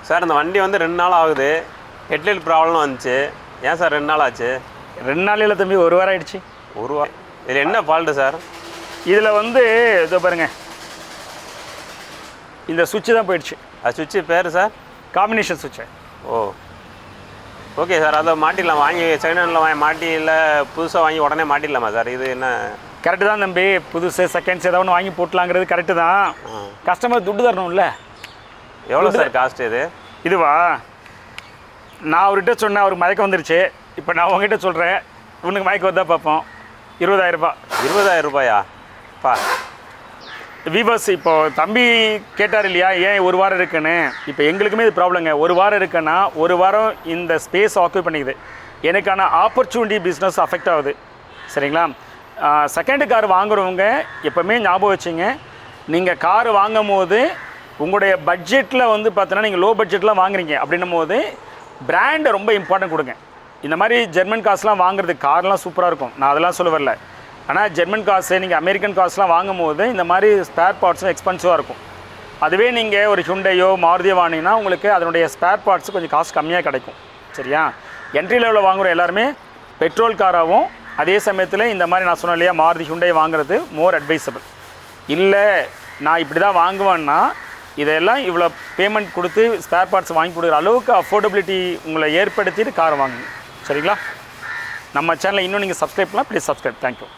Sir இந்த வண்டி வந்து 2 நாள் ஆகுது. ஹெட்லைட் ப்ராப்ளம் வந்துச்சு. ஏன் சார் 2 நாள் ஆச்சு? 2 நாள் இல்லை தம்பி, 1 வாரம் ஆயிடுச்சு. 1 வாரம். இதில் என்ன ஃபால்ட்டு சார்? இதில் வந்து இதோ பாருங்கள், இந்த சுவிட்சு தான் போயிடுச்சு. அது சுவிட்சு பேர் சார்? காம்பினேஷன் சுவிட்சு. ஓ ஓகே சார். அதை மாட்டிடலாம், வாங்கி செகண்ட் ஹேண்டில் வாங்கி மாட்டி, இல்லை புதுசாக வாங்கி உடனே மாட்டிடலாமா சார்? இது என்ன? கரெக்டு தான் தம்பி, புதுசு செகண்ட்ஸ் ஏதாவது ஒன்று வாங்கி போட்டலாங்கிறது கரெக்டு தான். கஸ்டமர் துட்டு தரணும்ல. எவ்வளோ சார் காஸ்ட் இது? இதுவா, நான் அவர்கிட்ட சொன்னேன், அவருக்கு மயக்கம் வந்துருச்சு. இப்போ நான் உங்ககிட்ட சொல்கிறேன், உனக்கு மயக்கம் வந்தால் பார்ப்போம். 20,000 ரூபாய். 20,000 ரூபாயா? பா விவர்ஸ், இப்போது தம்பி கேட்டார் இல்லையா, ஏன் 1 வாரம் இருக்குன்னு. இப்போ எங்களுக்குமே இது ப்ராப்ளங்க. 1 வாரம் இருக்குன்னா 1 வாரம் இந்த ஸ்பேஸ் ஆக்குபை பண்ணிக்குது. எனக்கான ஆப்பர்ச்சுனிட்டி பிஸ்னஸ் அஃபெக்ட் ஆகுது. சரிங்களா? செகண்டு கார் வாங்குறவங்க எப்போவுமே ஞாபகம் வச்சுங்க, நீங்கள் கார் வாங்கும் போது உங்களுடைய பட்ஜெட்டில் வந்து பார்த்தீங்கன்னா, நீங்கள் லோ பட்ஜெட்டில் வாங்குறீங்க அப்படின்னும் போது பிராண்டை ரொம்ப இம்பார்ட்டன்ட் கொடுங்க. இந்த மாதிரி ஜெர்மன் கார்ஸ்லாம் வாங்குறதுக்கு கார்லாம் சூப்பராக இருக்கும், நான் அதெல்லாம் சொல்ல வரல. ஆனால் ஜெர்மன் கார்ஸு, நீங்கள் அமெரிக்கன் கார்ஸ்லாம் வாங்கும் போது இந்த மாதிரி ஸ்பேர் பார்ட்ஸும் எக்ஸ்பென்சிவாக இருக்கும். அதுவே நீங்கள் ஒரு ஹுண்டையோ மாருதியோ வாங்கினீங்கன்னா உங்களுக்கு அதனுடைய ஸ்பேர் பார்ட்ஸு கொஞ்சம் காசு கம்மியாக கிடைக்கும். சரியா? என்ட்ரி லெவலில் வாங்குகிற எல்லாருமே பெட்ரோல் காராகவும், அதே சமயத்தில் இந்த மாதிரி நான் சொன்னேன் இல்லையா, மாருதி ஹுண்டை வாங்குறது மோர் அட்வைசபிள். இல்லை நான் இப்படி தான் வாங்குவேன்னா இதெல்லாம் இவ்வளோ பேமெண்ட் கொடுத்து ஸ்பேர் பார்ட்ஸ் வாங்கி கொடுக்குற அளவுக்கு அஃபோர்டபிலிட்டி உங்களை ஏற்படுத்திட்டு கார் வாங்குங்க. சரிங்களா? நம்ம சேனலை இன்னும் நீங்கள் சப்ஸ்கிரைப் பண்ணலாம். Please subscribe. தேங்க்யூ.